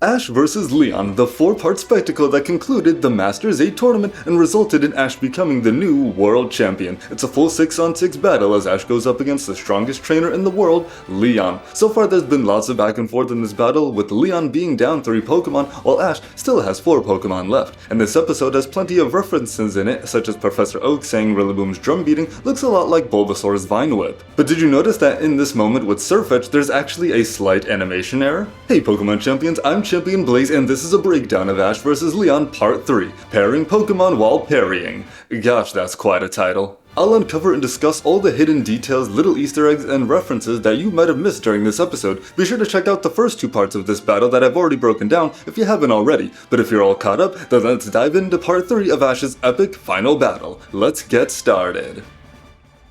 Ash vs. Leon, the 4-part spectacle that concluded the Masters 8 tournament and resulted in Ash becoming the new world champion. It's a full 6-on-6 battle as Ash goes up against the strongest trainer in the world, Leon. So far there's been lots of back and forth in this battle, with Leon being down 3 Pokemon while Ash still has 4 Pokemon left. And this episode has plenty of references in it, such as Professor Oak saying Rillaboom's drum beating looks a lot like Bulbasaur's Vine Whip. But did you notice that in this moment with Sirfetch'd there's actually a slight animation error? Hey Pokemon Champions, I'm Champion Blaze and this is a breakdown of Ash vs. Leon Part 3, Pairing Pokemon While Parrying. Gosh, that's quite a title. I'll uncover and discuss all the hidden details, little Easter eggs, and references that you might have missed during this episode. Be sure to check out the first 2 parts of this battle that I've already broken down if you haven't already. But if you're all caught up, then let's dive into Part 3 of Ash's epic final battle. Let's get started.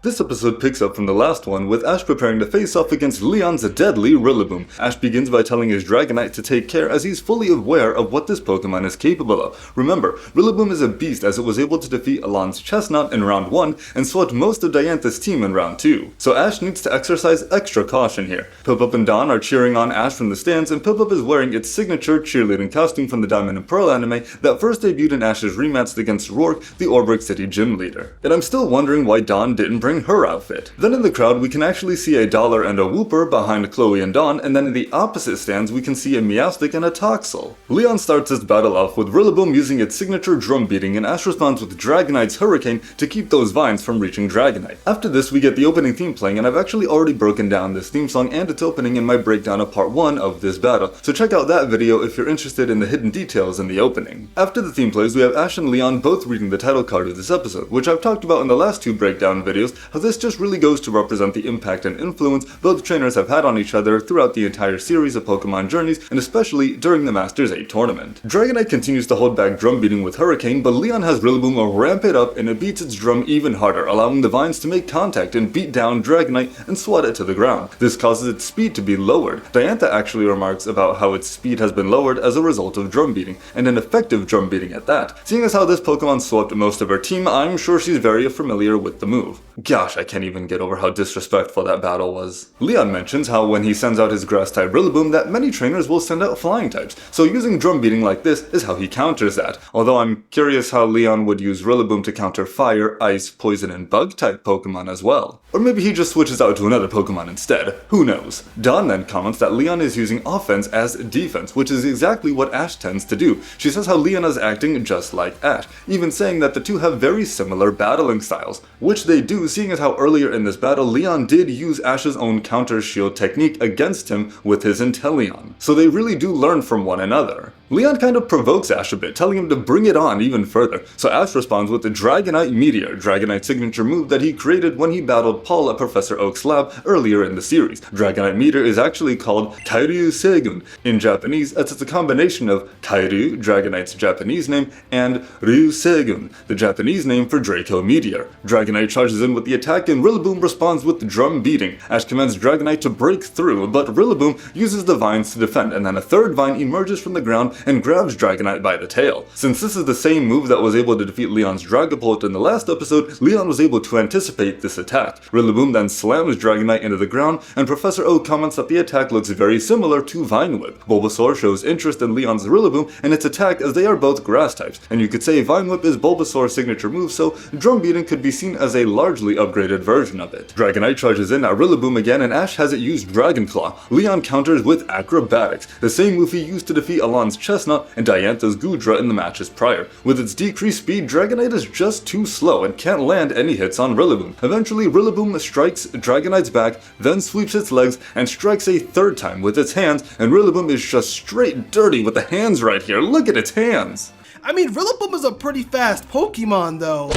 This episode picks up from the last one, with Ash preparing to face off against Leon's deadly Rillaboom. Ash begins by telling his Dragonite to take care as he's fully aware of what this Pokemon is capable of. Remember, Rillaboom is a beast as it was able to defeat Alon's Chestnut in round 1 and swept most of Diantha's team in round 2. So Ash needs to exercise extra caution here. Piplup and Dawn are cheering on Ash from the stands, and Piplup is wearing its signature cheerleading costume from the Diamond and Pearl anime that first debuted in Ash's rematch against Rourke, the Orbrick City gym leader. And I'm still wondering why Dawn didn't bring her outfit. Then in the crowd we can actually see a Dollar and a Wooper behind Chloe and Dawn, and then in the opposite stands we can see a Meowstic and a Toxel. Leon starts his battle off with Rillaboom using its signature drum beating, and Ash responds with Dragonite's Hurricane to keep those vines from reaching Dragonite. After this we get the opening theme playing, and I've actually already broken down this theme song and its opening in my breakdown of part 1 of this battle, so check out that video if you're interested in the hidden details in the opening. After the theme plays we have Ash and Leon both reading the title card of this episode, which I've talked about in the last 2 breakdown videos, how this just really goes to represent the impact and influence both trainers have had on each other throughout the entire series of Pokemon journeys, and especially during the Masters 8 tournament. Dragonite continues to hold back drum beating with Hurricane, but Leon has Rillaboom ramp it up and it beats its drum even harder, allowing the vines to make contact and beat down Dragonite and swat it to the ground. This causes its speed to be lowered. Diantha actually remarks about how its speed has been lowered as a result of drum beating, and an effective drum beating at that. Seeing as how this Pokemon swept most of her team, I'm sure she's very familiar with the move. Gosh, I can't even get over how disrespectful that battle was. Leon mentions how when he sends out his grass-type Rillaboom that many trainers will send out flying types, so using drum beating like this is how he counters that. Although I'm curious how Leon would use Rillaboom to counter fire, ice, poison, and bug-type Pokemon as well. Or maybe he just switches out to another Pokemon instead, who knows. Dawn then comments that Leon is using offense as defense, which is exactly what Ash tends to do. She says how Leon is acting just like Ash, even saying that the two have very similar battling styles, which they do, seeing as how earlier in this battle Leon did use Ash's own counter shield technique against him with his Inteleon. So they really do learn from one another. Leon kind of provokes Ash a bit, telling him to bring it on even further, so Ash responds with the Dragonite Meteor, Dragonite's signature move that he created when he battled Paul at Professor Oak's lab earlier in the series. Dragonite Meteor is actually called Kairyu Seigun in Japanese, as it's a combination of Kairyu, Dragonite's Japanese name, and Ryu Seigun, the Japanese name for Draco Meteor. Dragonite charges in with the attack and Rillaboom responds with the drum beating. Ash commands Dragonite to break through, but Rillaboom uses the vines to defend, and then a third vine emerges from the ground and grabs Dragonite by the tail. Since this is the same move that was able to defeat Leon's Dragapult in the last episode, Leon was able to anticipate this attack. Rillaboom then slams Dragonite into the ground, and Professor Oak comments that the attack looks very similar to Vine Whip. Bulbasaur shows interest in Leon's Rillaboom and its attack as they are both grass types, and you could say Vine Whip is Bulbasaur's signature move, so drum beating could be seen as a largely upgraded version of it. Dragonite charges in at Rillaboom again, and Ash has it use Dragon Claw. Leon counters with Acrobatics, the same move he used to defeat Alon's Chestnut and Diantha's Goodra in the matches prior. With its decreased speed, Dragonite is just too slow and can't land any hits on Rillaboom. Eventually, Rillaboom strikes Dragonite's back, then sweeps its legs and strikes a third time with its hands, and Rillaboom is just straight dirty with the hands right here. Look at its hands! I mean, Rillaboom is a pretty fast Pokemon, though.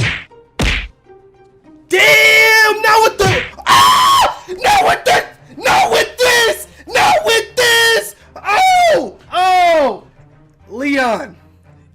Damn! Not with the... Ah! Not with the... Not with this! Not with this! Oh! Oh! Leon.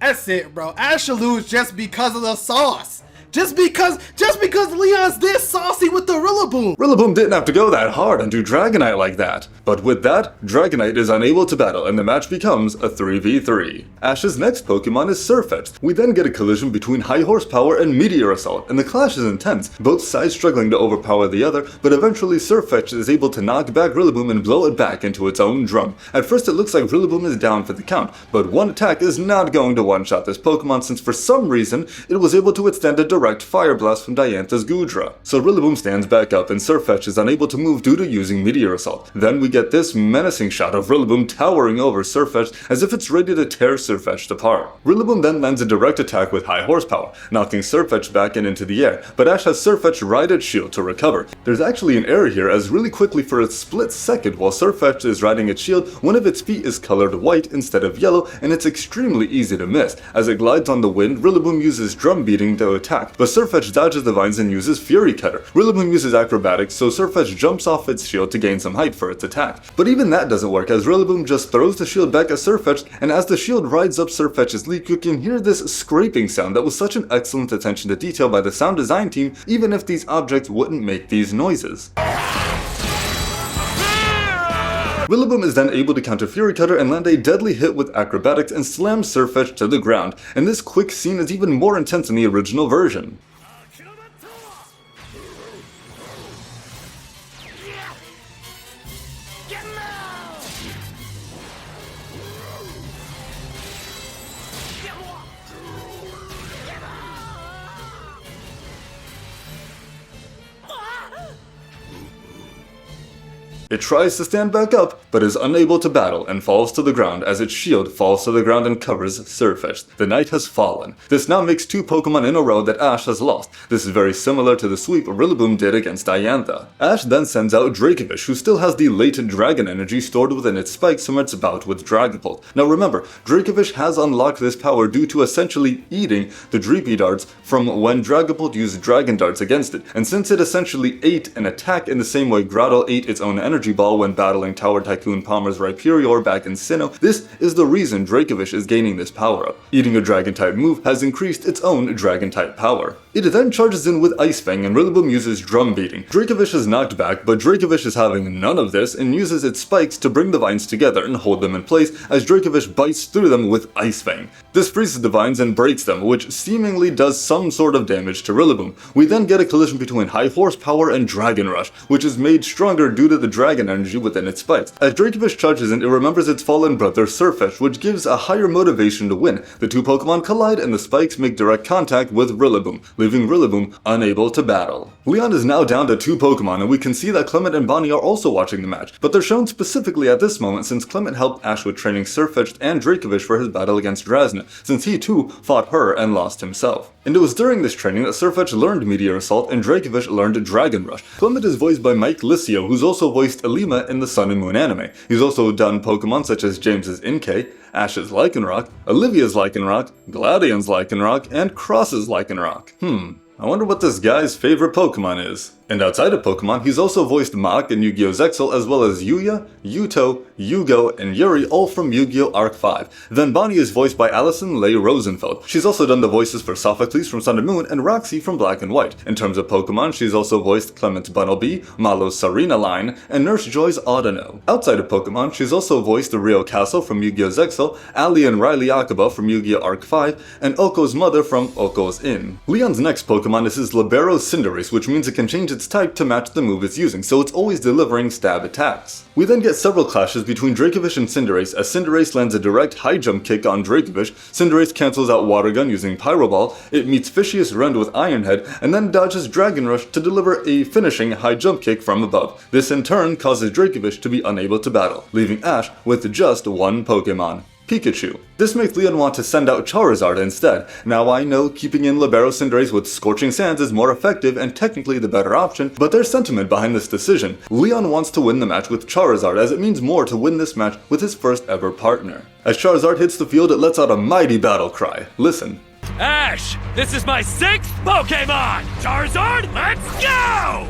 That's it, bro. Ash should lose just because of the sauce. just because Leon's this saucy with the Rillaboom. Rillaboom didn't have to go that hard and do Dragonite like that. But with that, Dragonite is unable to battle and the match becomes a 3v3. Ash's next Pokemon is Sirfetch'd. We then get a collision between High Horsepower and Meteor Assault, and the clash is intense, both sides struggling to overpower the other, but eventually Sirfetch'd is able to knock back Rillaboom and blow it back into its own drum. At first it looks like Rillaboom is down for the count, but one attack is not going to one-shot this Pokemon since for some reason it was able to withstand a direct Fire Blast from Diantha's Goodra. So Rillaboom stands back up and Sirfetch'd is unable to move due to using Meteor Assault. Then we get this menacing shot of Rillaboom towering over Sirfetch'd as if it's ready to tear Sirfetch'd apart. Rillaboom then lands a direct attack with High Horsepower, knocking Sirfetch'd back and into the air, but Ash has Sirfetch'd ride its shield to recover. There's actually an error here as really quickly for a split second while Sirfetch'd is riding its shield, one of its feet is colored white instead of yellow, and it's extremely easy to miss. As it glides on the wind, Rillaboom uses Drum Beating to attack, but Sirfetch'd dodges the vines and uses Fury Cutter. Rillaboom uses Acrobatics, so Sirfetch'd jumps off its shield to gain some height for its attack. But even that doesn't work as Rillaboom just throws the shield back at Sirfetch'd, and as the shield rides up Sirfetch'd's leap, you can hear this scraping sound that was such an excellent attention to detail by the sound design team, even if these objects wouldn't make these noises. Rillaboom is then able to counter Fury Cutter and land a deadly hit with Acrobatics and slam Sirfetch'd to the ground, and this quick scene is even more intense in the original version. It tries to stand back up, but is unable to battle and falls to the ground as its shield falls to the ground and covers Sirfetch'd. The knight has fallen. This now makes 2 Pokemon in a row that Ash has lost. This is very similar to the sweep Rillaboom did against Diantha. Ash then sends out Dracovish, who still has the latent dragon energy stored within its spikes from its bout with Dragapult. Now remember, Dracovish has unlocked this power due to essentially eating the Dreepy Darts from when Dragapult used Dragon Darts against it, and since it essentially ate an attack in the same way Groudon ate its own energy ball when battling Tower Tycoon Palmer's Rhyperior back in Sinnoh, this is the reason Dracovish is gaining this power-up. Eating a Dragon-type move has increased its own Dragon-type power. It then charges in with Ice Fang and Rillaboom uses Drum Beating. Dracovish is knocked back, but Dracovish is having none of this and uses its spikes to bring the vines together and hold them in place as Dracovish bites through them with Ice Fang. This freezes the vines and breaks them, which seemingly does some sort of damage to Rillaboom. We then get a collision between High Horsepower and Dragon Rush, which is made stronger due to the dragon energy within its spikes. As Dracovish charges in, it remembers its fallen brother Sirfetch'd, which gives a higher motivation to win. The 2 Pokemon collide and the spikes make direct contact with Rillaboom, leaving Rillaboom unable to battle. Leon is now down to 2 Pokemon, and we can see that Clement and Bonnie are also watching the match, but they're shown specifically at this moment since Clement helped Ash with training Sirfetch'd and Dracovish for his battle against Drasna, since he too fought her and lost himself. And it was during this training that Sirfetch'd learned Meteor Assault and Dracovish learned Dragon Rush. Clement is voiced by Mike Liscio, who's also voiced Elima in the Sun and Moon anime. He's also done Pokemon such as James's Inkay, Ash's Lycanroc, Olivia's Lycanroc, Gladian's Lycanroc, and Cross's Lycanroc. I wonder what this guy's favorite Pokemon is. And outside of Pokemon, he's also voiced Mach in Yu-Gi-Oh! Zexal, as well as Yuya, Yuto, Yugo, and Yuri, all from Yu-Gi-Oh! Arc 5. Then Bonnie is voiced by Allison Leigh Rosenfeld. She's also done the voices for Sophocles from Sun and Moon and Roxy from Black and White. In terms of Pokemon, she's also voiced Clement Bunnelby, Malo's Sarenaline, and Nurse Joy's Audino. Outside of Pokemon, she's also voiced Rio Castle from Yu-Gi-Oh! Zexal, Ali and Riley Akaba from Yu-Gi-Oh! Arc 5, and Oko's mother from Oko's Inn. Leon's next Pokemon is his Libero Cinderace, which means it can change its type to match the move it's using, so it's always delivering stab attacks. We then get several clashes between Dracovish and Cinderace, as Cinderace lands a direct high jump kick on Dracovish, Cinderace cancels out Water Gun using Pyro Ball, it meets Fishious Rend with Iron Head, and then dodges Dragon Rush to deliver a finishing high jump kick from above. This in turn causes Dracovish to be unable to battle, leaving Ash with just 1 Pokemon. Pikachu. This makes Leon want to send out Charizard instead. Now I know keeping in Libero Cinderace with Scorching Sands is more effective and technically the better option, but there's sentiment behind this decision. Leon wants to win the match with Charizard as it means more to win this match with his first ever partner. As Charizard hits the field, it lets out a mighty battle cry. Listen. Ash, this is my 6th Pokemon! Charizard, let's go!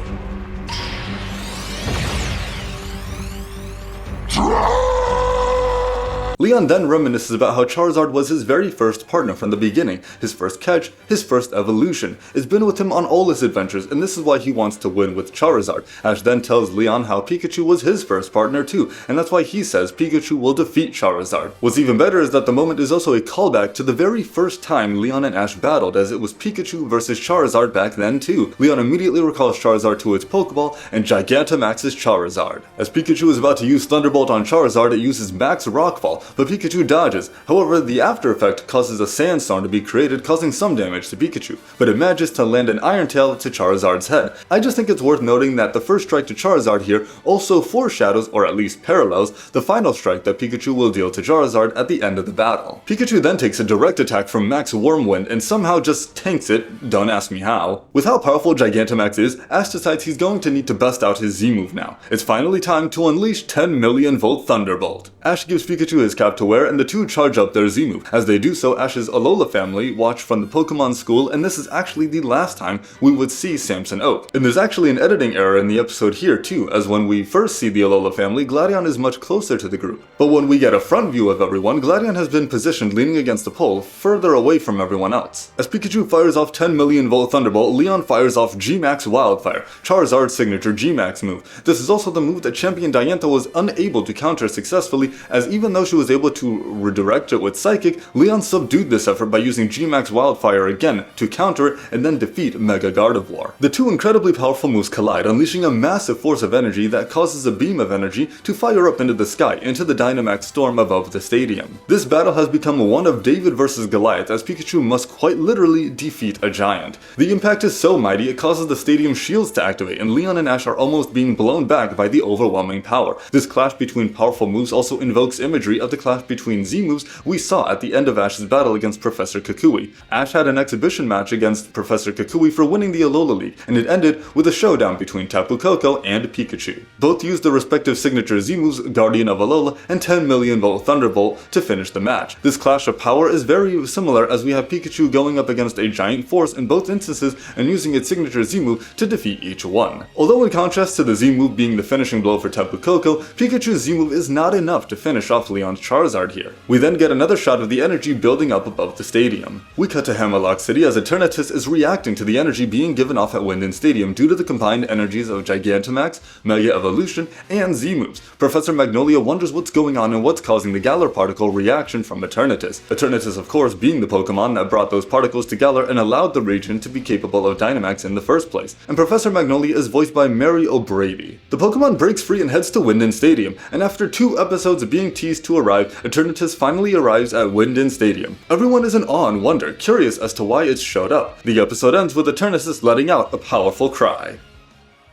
Leon then reminisces about how Charizard was his very first partner from the beginning, his first catch, his first evolution. It's been with him on all his adventures, and this is why he wants to win with Charizard. Ash then tells Leon how Pikachu was his first partner too, and that's why he says Pikachu will defeat Charizard. What's even better is that the moment is also a callback to the very first time Leon and Ash battled, as it was Pikachu versus Charizard back then too. Leon immediately recalls Charizard to its Pokeball and Gigantamaxes Charizard. As Pikachu is about to use Thunderbolt on Charizard, it uses Max Rockfall, but Pikachu dodges. However, the after effect causes a sandstorm to be created, causing some damage to Pikachu, but it manages to land an Iron Tail to Charizard's head. I just think it's worth noting that the first strike to Charizard here also foreshadows, or at least parallels, the final strike that Pikachu will deal to Charizard at the end of the battle. Pikachu then takes a direct attack from Max Wormwind and somehow just tanks it, don't ask me how. With how powerful Gigantamax is, Ash decides he's going to need to bust out his Z-move now. It's finally time to unleash 10 million volt Thunderbolt. Ash gives Pikachu his cap to wear and the two charge up their Z-move. As they do so, Ash's Alola family watch from the Pokemon School, and this is actually the last time we would see Samson Oak. And there's actually an editing error in the episode here too, as when we first see the Alola family, Gladion is much closer to the group. But when we get a front view of everyone, Gladion has been positioned leaning against a pole, further away from everyone else. As Pikachu fires off 10 million volt Thunderbolt, Leon fires off G-Max Wildfire, Charizard's signature G-Max move. This is also the move that Champion Diantha was unable to counter successfully, as even though she was able to redirect it with Psychic, Leon subdued this effort by using G-Max Wildfire again to counter it and then defeat Mega Gardevoir. The two incredibly powerful moves collide, unleashing a massive force of energy that causes a beam of energy to fire up into the sky, into the Dynamax storm above the stadium. This battle has become one of David versus Goliath, as Pikachu must quite literally defeat a giant. The impact is so mighty it causes the stadium shields to activate, and Leon and Ash are almost being blown back by the overwhelming power. This clash between powerful moves also invokes imagery of the clash between Z moves we saw at the end of Ash's battle against Professor Kukui. Ash had an exhibition match against Professor Kukui for winning the Alola League, and it ended with a showdown between Tapu Koko and Pikachu. Both used the respective signature Z moves, Guardian of Alola and 10 million volt Thunderbolt, to finish the match. This clash of power is very similar, as we have Pikachu going up against a giant force in both instances and using its signature Z move to defeat each one. Although in contrast to the Z move being the finishing blow for Tapu Koko, Pikachu's Z move is not enough to finish off Leon's Charizard here. We then get another shot of the energy building up above the stadium. We cut to Hammerlock City as Eternatus is reacting to the energy being given off at Winden Stadium due to the combined energies of Gigantamax, Mega Evolution, and Z moves. Professor Magnolia wonders what's going on and what's causing the Galar particle reaction from Eternatus. Eternatus, of course, being the Pokemon that brought those particles to Galar and allowed the region to be capable of Dynamax in the first place. And Professor Magnolia is voiced by Mary O'Brady. The Pokemon breaks free and heads to Winden Stadium, and after 2 episodes of being teased to arrive, Eternatus finally arrives at Winden Stadium. Everyone is in awe and wonder, curious as to why it showed up. The episode ends with Eternatus letting out a powerful cry.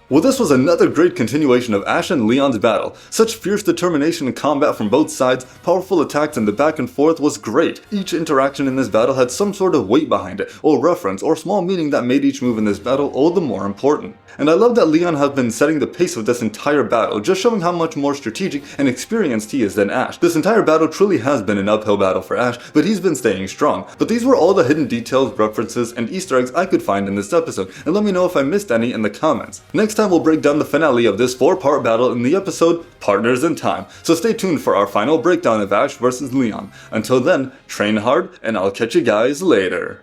Well, this was another great continuation of Ash and Leon's battle. Such fierce determination and combat from both sides, powerful attacks, and the back and forth was great. Each interaction in this battle had some sort of weight behind it, or reference, or small meaning that made each move in this battle all the more important. And I love that Leon has been setting the pace of this entire battle, just showing how much more strategic and experienced he is than Ash. This entire battle truly has been an uphill battle for Ash, but he's been staying strong. But these were all the hidden details, references, and Easter eggs I could find in this episode, and let me know if I missed any in the comments. Next time we'll break down the finale of this 4-part battle in the episode Partners in Time, so stay tuned for our final breakdown of Ash vs. Leon. Until then, train hard, and I'll catch you guys later.